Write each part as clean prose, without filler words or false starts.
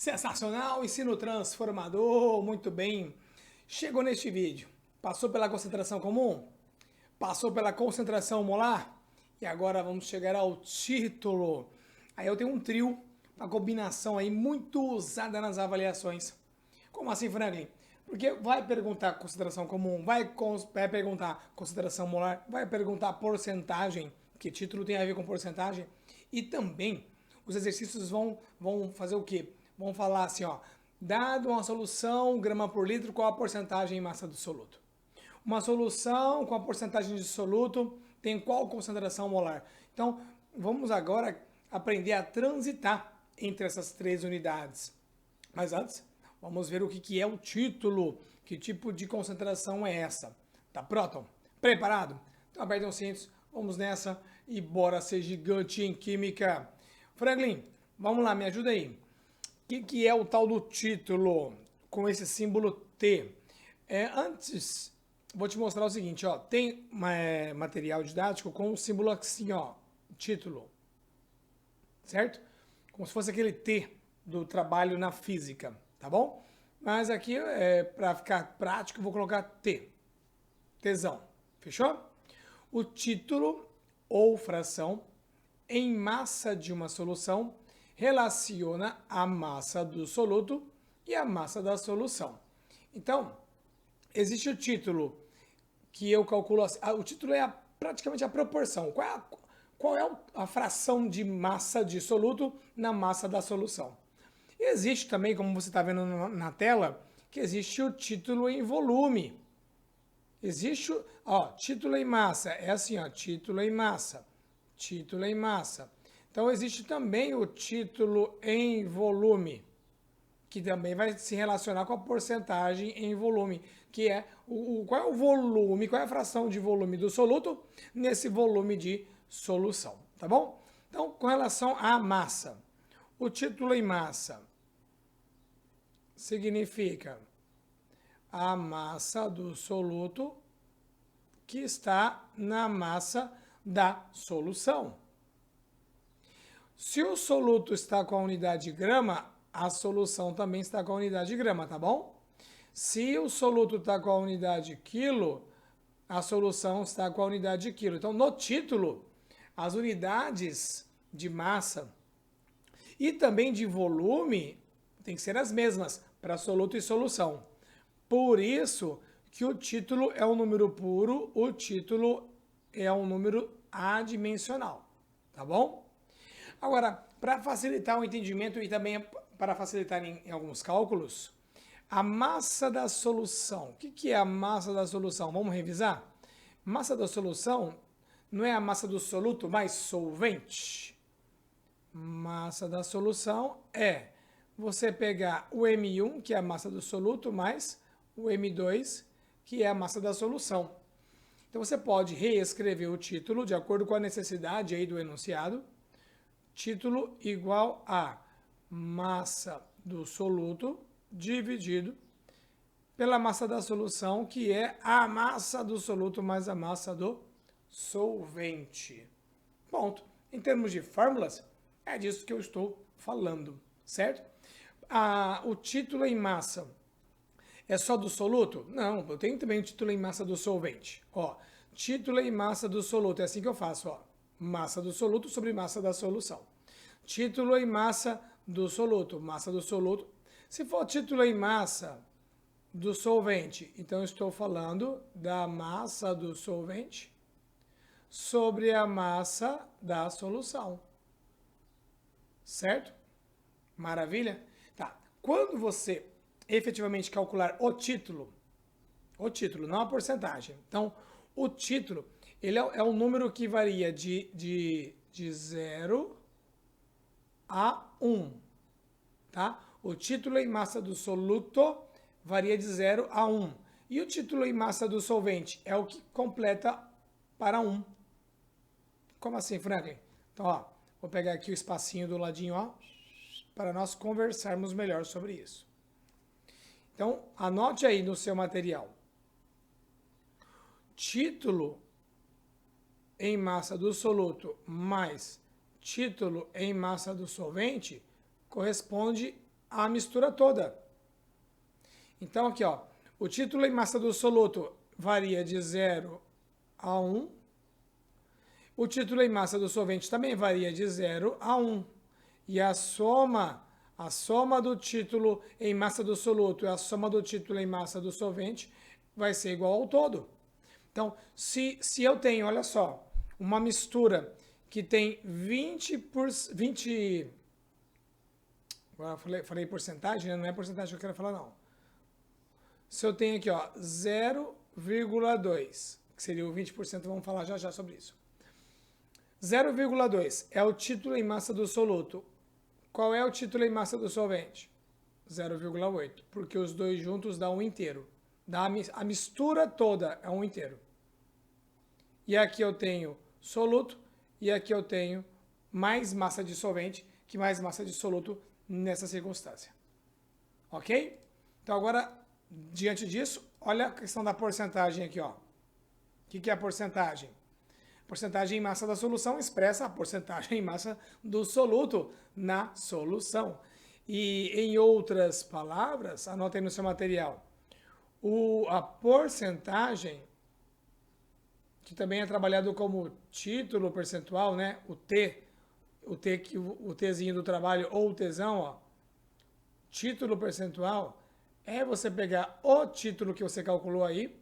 Sensacional, ensino transformador, muito bem. Chegou neste vídeo, passou pela concentração comum, passou pela concentração molar e agora vamos chegar ao título. Aí eu tenho um trio, uma combinação aí muito usada nas avaliações. Como assim, Franklin? Porque vai perguntar concentração comum, vai perguntar concentração molar, vai perguntar porcentagem, que título tem a ver com porcentagem, e também os exercícios vão fazer o quê? Vão falar assim, ó, dado uma solução, grama por litro, qual a porcentagem em massa do soluto? Uma solução com a porcentagem de soluto tem qual concentração molar? Então, vamos agora aprender a transitar entre essas três unidades. Mas antes, vamos ver o que é o título, que tipo de concentração é essa. Tá pronto? Preparado? Então apertem os cintos, vamos nessa e bora ser gigante em química. Franklin, vamos lá, me ajuda aí. O que é o tal do título com esse símbolo T? Antes, vou te mostrar o seguinte, ó, tem material didático com um símbolo assim, ó, título, certo? Como se fosse aquele T do trabalho na física, tá bom? Mas aqui, para ficar prático, vou colocar T, tesão, fechou? O título ou fração em massa de uma solução relaciona a massa do soluto e a massa da solução. Então, existe o título que eu calculo assim, o título é praticamente a proporção. Qual é a fração de massa de soluto na massa da solução? E existe também, como você está vendo na tela, que existe o título em volume. Existe, ó, título em massa, é assim, ó, título em massa, título em massa. Então, existe também o título em volume, que também vai se relacionar com a porcentagem em volume, que é qual é o volume, qual é a fração de volume do soluto nesse volume de solução, tá bom? Então, com relação à massa, o título em massa significa a massa do soluto que está na massa da solução. Se o soluto está com a unidade grama, a solução também está com a unidade grama, tá bom? Se o soluto está com a unidade quilo, a solução está com a unidade quilo. Então, no título, as unidades de massa e também de volume tem que ser as mesmas para soluto e solução. Por isso que o título é um número puro, o título é um número adimensional, tá bom? Agora, para facilitar o entendimento e também para facilitar em alguns cálculos, a massa da solução. O que é a massa da solução? Vamos revisar? Massa da solução não é a massa do soluto mais solvente. Massa da solução é você pegar o M1, que é a massa do soluto, mais o M2, que é a massa da solução. Então você pode reescrever o título de acordo com a necessidade aí do enunciado. Título igual a massa do soluto dividido pela massa da solução, que é a massa do soluto mais a massa do solvente. Ponto. Em termos de fórmulas, é disso que eu estou falando, certo? O título em massa é só do soluto? Não, eu tenho também o título em massa do solvente. Ó, título em massa do soluto, é assim que eu faço, ó. Massa do soluto sobre massa da solução. Título em massa do soluto, massa do soluto. Se for título em massa do solvente, então eu estou falando da massa do solvente sobre a massa da solução. Certo? Maravilha? Tá. Quando você efetivamente calcular o título, não a porcentagem. Então, o título, ele é um número que varia de 0 a 1, tá? O título em massa do soluto varia de 0 a 1. E o título em massa do solvente é o que completa para 1. Como assim, Franklin? Então, ó, vou pegar aqui o espacinho do ladinho, ó, para nós conversarmos melhor sobre isso. Então, anote aí no seu material. Título em massa do soluto mais título em massa do solvente corresponde a mistura toda. Então, aqui, ó, o título em massa do soluto varia de 0 a 1. O título em massa do solvente também varia de 0 a 1. E a soma do título em massa do soluto e a soma do título em massa do solvente vai ser igual ao todo. Então, se eu tenho, olha só, uma mistura que tem 20 agora falei porcentagem, né? Não é porcentagem que eu quero falar, não. Se eu tenho aqui, ó, 0,2, que seria o 20%, vamos falar já já sobre isso. 0,2 é o título em massa do soluto. Qual é o título em massa do solvente? 0,8, porque os dois juntos dá um inteiro. A mistura toda é um inteiro. E aqui eu tenho soluto, e aqui eu tenho mais massa de solvente que mais massa de soluto nessa circunstância. Ok? Então agora, diante disso, olha a questão da porcentagem aqui, ó. O que é a porcentagem? A porcentagem em massa da solução expressa a porcentagem em massa do soluto na solução. E em outras palavras, anota aí no seu material, a porcentagem, que também é trabalhado como título percentual, né? O Tzinho do trabalho ou o Tzão, ó. Título percentual é você pegar o título que você calculou aí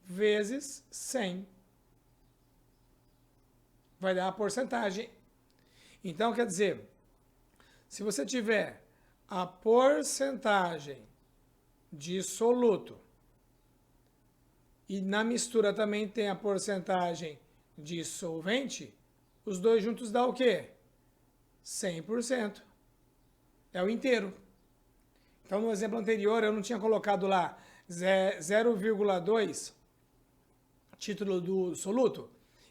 vezes 100. Vai dar a porcentagem. Então, quer dizer, se você tiver a porcentagem de soluto e na mistura também tem a porcentagem de solvente, os dois juntos dá o quê? 100%. É o inteiro. Então, no exemplo anterior, eu não tinha colocado lá 0,2 título do soluto.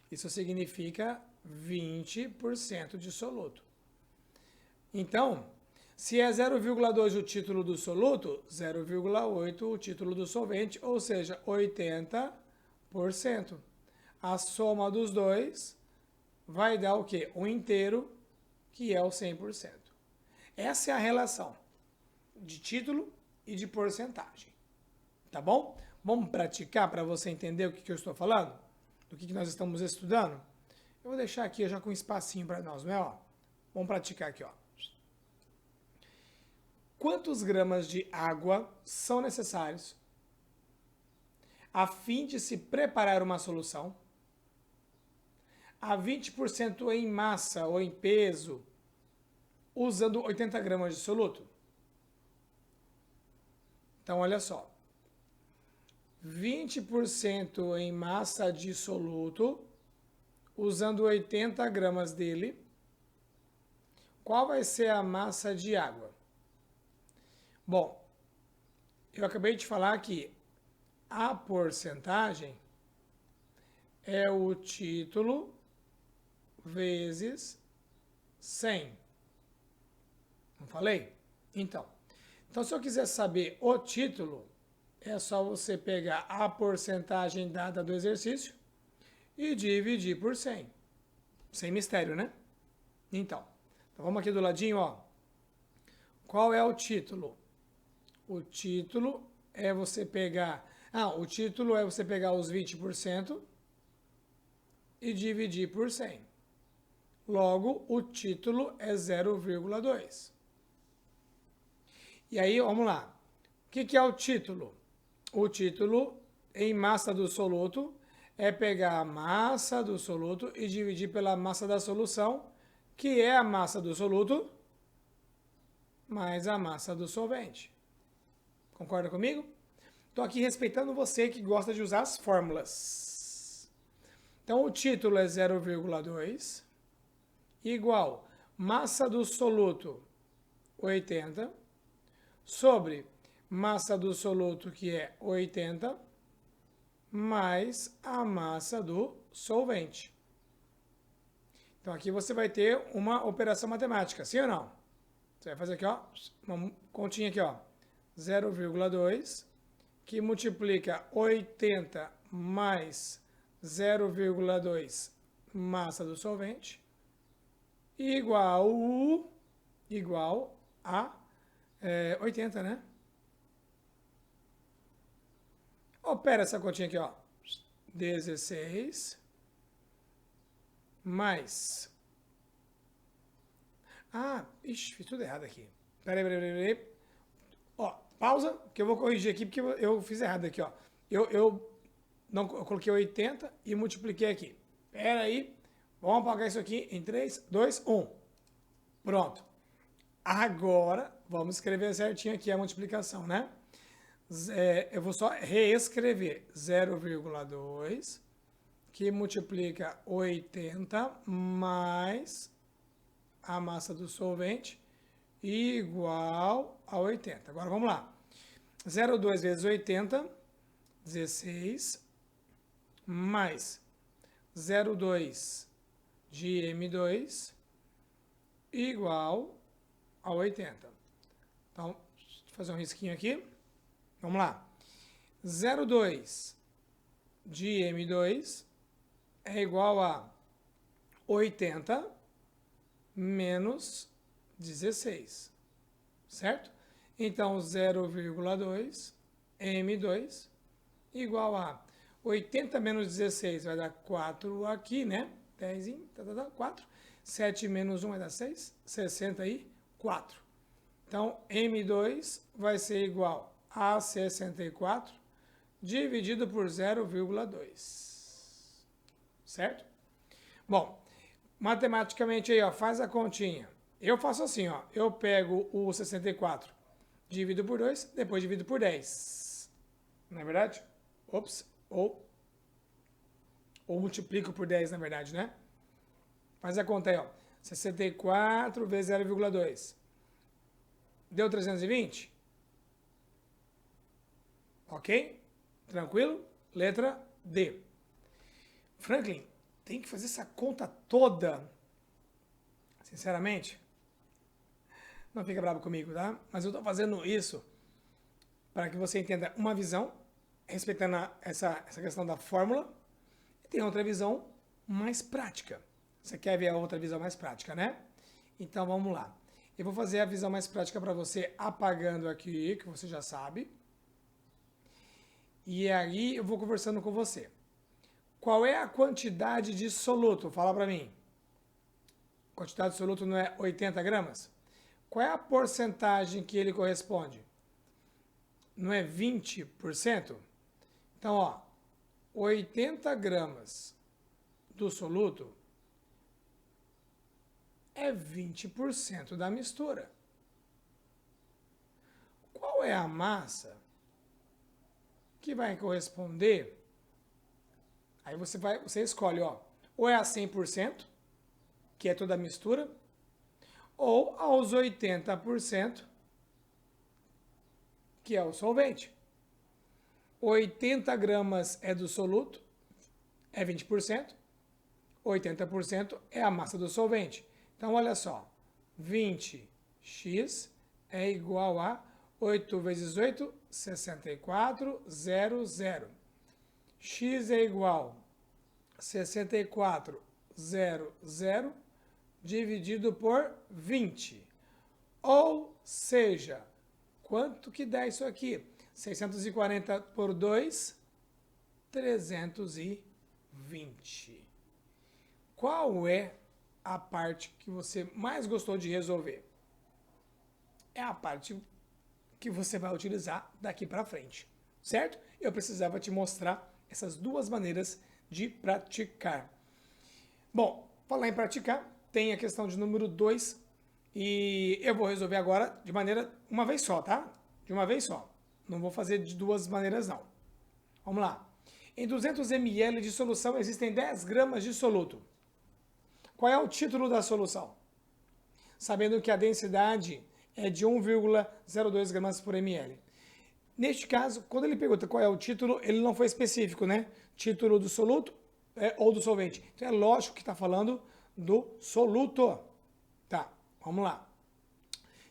Isso significa 20% de soluto. Então, se é 0,2 o título do soluto, 0,8 o título do solvente, ou seja, 80%. A soma dos dois vai dar o quê? Um inteiro, que é o 100%. Essa é a relação de título e de porcentagem. Tá bom? Vamos praticar para você entender o que eu estou falando? Do que nós estamos estudando? Eu vou deixar aqui já com um espacinho para nós, não é? Ó? Vamos praticar aqui, ó. Quantos gramas de água são necessários a fim de se preparar uma solução a 20% em massa ou em peso, usando 80 gramas de soluto? Então, olha só. 20% em massa de soluto, usando 80 gramas dele. Qual vai ser a massa de água? Bom, eu acabei de falar que a porcentagem é o título vezes 100. Não falei? Então, se eu quiser saber o título, é só você pegar a porcentagem dada do exercício e dividir por 100. Sem mistério, né? Então vamos aqui do ladinho, ó. Qual é o título? O título é você pegar... o título é você pegar os 20% e dividir por 100. Logo, o título é 0,2. E aí, vamos lá. O que é o título? O título em massa do soluto é pegar a massa do soluto e dividir pela massa da solução, que é a massa do soluto mais a massa do solvente. Concorda comigo? Estou aqui respeitando você que gosta de usar as fórmulas. Então, o título é 0,2 igual massa do soluto 80 sobre massa do soluto, que é 80, mais a massa do solvente. Então, aqui você vai ter uma operação matemática, sim ou não? Você vai fazer aqui, ó, uma continha aqui, ó, 0,2, que multiplica 80 mais 0,2 massa do solvente, igual a 80, né? Opera essa continha aqui, ó. 16 mais... Ah, ixi, fiz tudo errado aqui. Peraí. Ó, pausa, que eu vou corrigir aqui, porque eu fiz errado aqui, ó. Eu coloquei 80 e multipliquei aqui. Pera aí, vamos apagar isso aqui em 3, 2, 1. Pronto. Agora, vamos escrever certinho aqui a multiplicação, né? Eu vou só reescrever 0,2, que multiplica 80 mais a massa do solvente igual a 80. Agora vamos lá. 0,2 vezes 80, 16, mais 0,2 de M2 igual a 80. Então, vou fazer um risquinho aqui. Vamos lá. 0,2 de M2 é igual a 80 menos 16, certo? Então, 0,2 M2 igual a 80 menos 16 vai dar 4 aqui, né? 10, 4. 7 menos 1 vai dar 6, 64. Então, M2 vai ser igual a 64 dividido por 0,2. Certo? Bom, matematicamente aí, ó, faz a continha. Eu faço assim, ó, eu pego o 64, divido por 2, depois divido por 10. Não é verdade? Ops, ou multiplico por 10, na verdade, né? Faz a conta aí, ó. 64 vezes 0,2. Deu 320? Ok? Tranquilo? Letra D. Franklin, tem que fazer essa conta toda. Sinceramente, não fica bravo comigo, tá? Mas eu estou fazendo isso para que você entenda uma visão, respeitando essa questão da fórmula, e tem outra visão mais prática. Você quer ver a outra visão mais prática, né? Então vamos lá. Eu vou fazer a visão mais prática para você apagando aqui, que você já sabe. E aí eu vou conversando com você. Qual é a quantidade de soluto? Fala para mim. Quantidade de soluto não é 80 gramas? Qual é a porcentagem que ele corresponde? Não é 20%? Então, ó, 80 gramas do soluto é 20% da mistura. Qual é a massa que vai corresponder? Aí você escolhe, ó, ou é a 100%, que é toda a mistura, ou aos 80%, que é o solvente. 80 gramas é do soluto, é 20%, 80% é a massa do solvente. Então, olha só, 20x é igual a 8 vezes 8, 64, 0. X é igual a 64, 0, dividido por 20. Ou seja, quanto que dá isso aqui? 640 por 2, 320. Qual é a parte que você mais gostou de resolver? É a parte que você vai utilizar daqui para frente, certo? Eu precisava te mostrar essas duas maneiras de praticar. Bom, falar em praticar, tem a questão de número 2 e eu vou resolver agora de uma vez só, tá? De uma vez só. Não vou fazer de duas maneiras, não. Vamos lá. Em 200 ml de solução existem 10 gramas de soluto. Qual é o título da solução? Sabendo que a densidade é de 1,02 gramas por ml. Neste caso, quando ele pergunta qual é o título, ele não foi específico, né? Título do soluto ou do solvente. Então é lógico que está falando do soluto. Tá, vamos lá.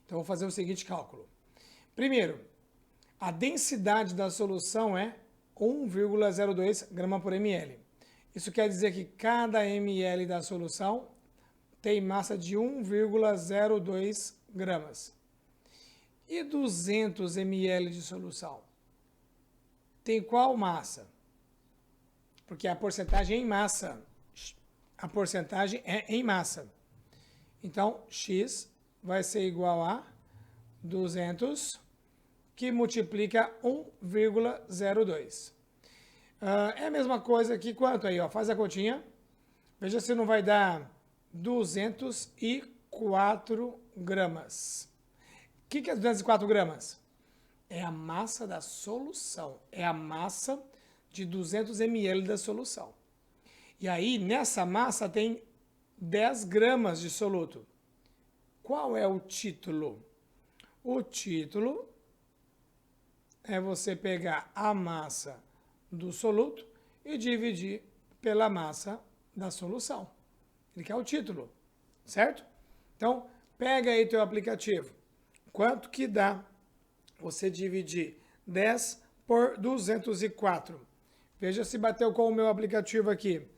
Então eu vou fazer o seguinte cálculo. Primeiro, a densidade da solução é 1,02 grama por ml. Isso quer dizer que cada ml da solução tem massa de 1,02 gramas. E E 200 ml de solução? Tem qual massa? Porque a porcentagem é em massa. A porcentagem é em massa. Então, X vai ser igual a 200, que multiplica 1,02. É a mesma coisa que quanto aí, ó? Faz a continha. Veja se não vai dar 204 gramas. O que é 204 gramas? É a massa da solução. É a massa de 200 ml da solução. E aí, nessa massa tem 10 gramas de soluto. Qual é o título? O título é você pegar a massa do soluto e dividir pela massa da solução. Ele quer o título, certo? Então, pega aí teu aplicativo. Quanto que dá você dividir 10 por 204? Veja se bateu com o meu aplicativo aqui.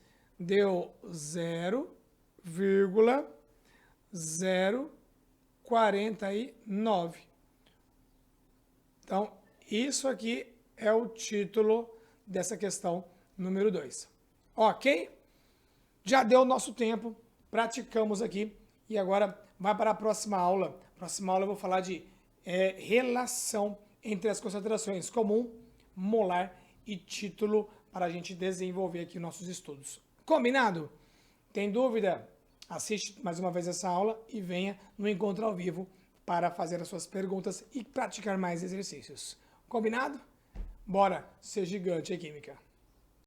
Deu 0,049. Então, isso aqui é o título dessa questão número 2. Ok? Já deu o nosso tempo, praticamos aqui e agora vai para a próxima aula. Próxima aula eu vou falar de relação entre as concentrações comum, molar e título para a gente desenvolver aqui nossos estudos. Combinado? Tem dúvida? Assiste mais uma vez essa aula e venha no encontro ao vivo para fazer as suas perguntas e praticar mais exercícios. Combinado? Bora ser gigante em química!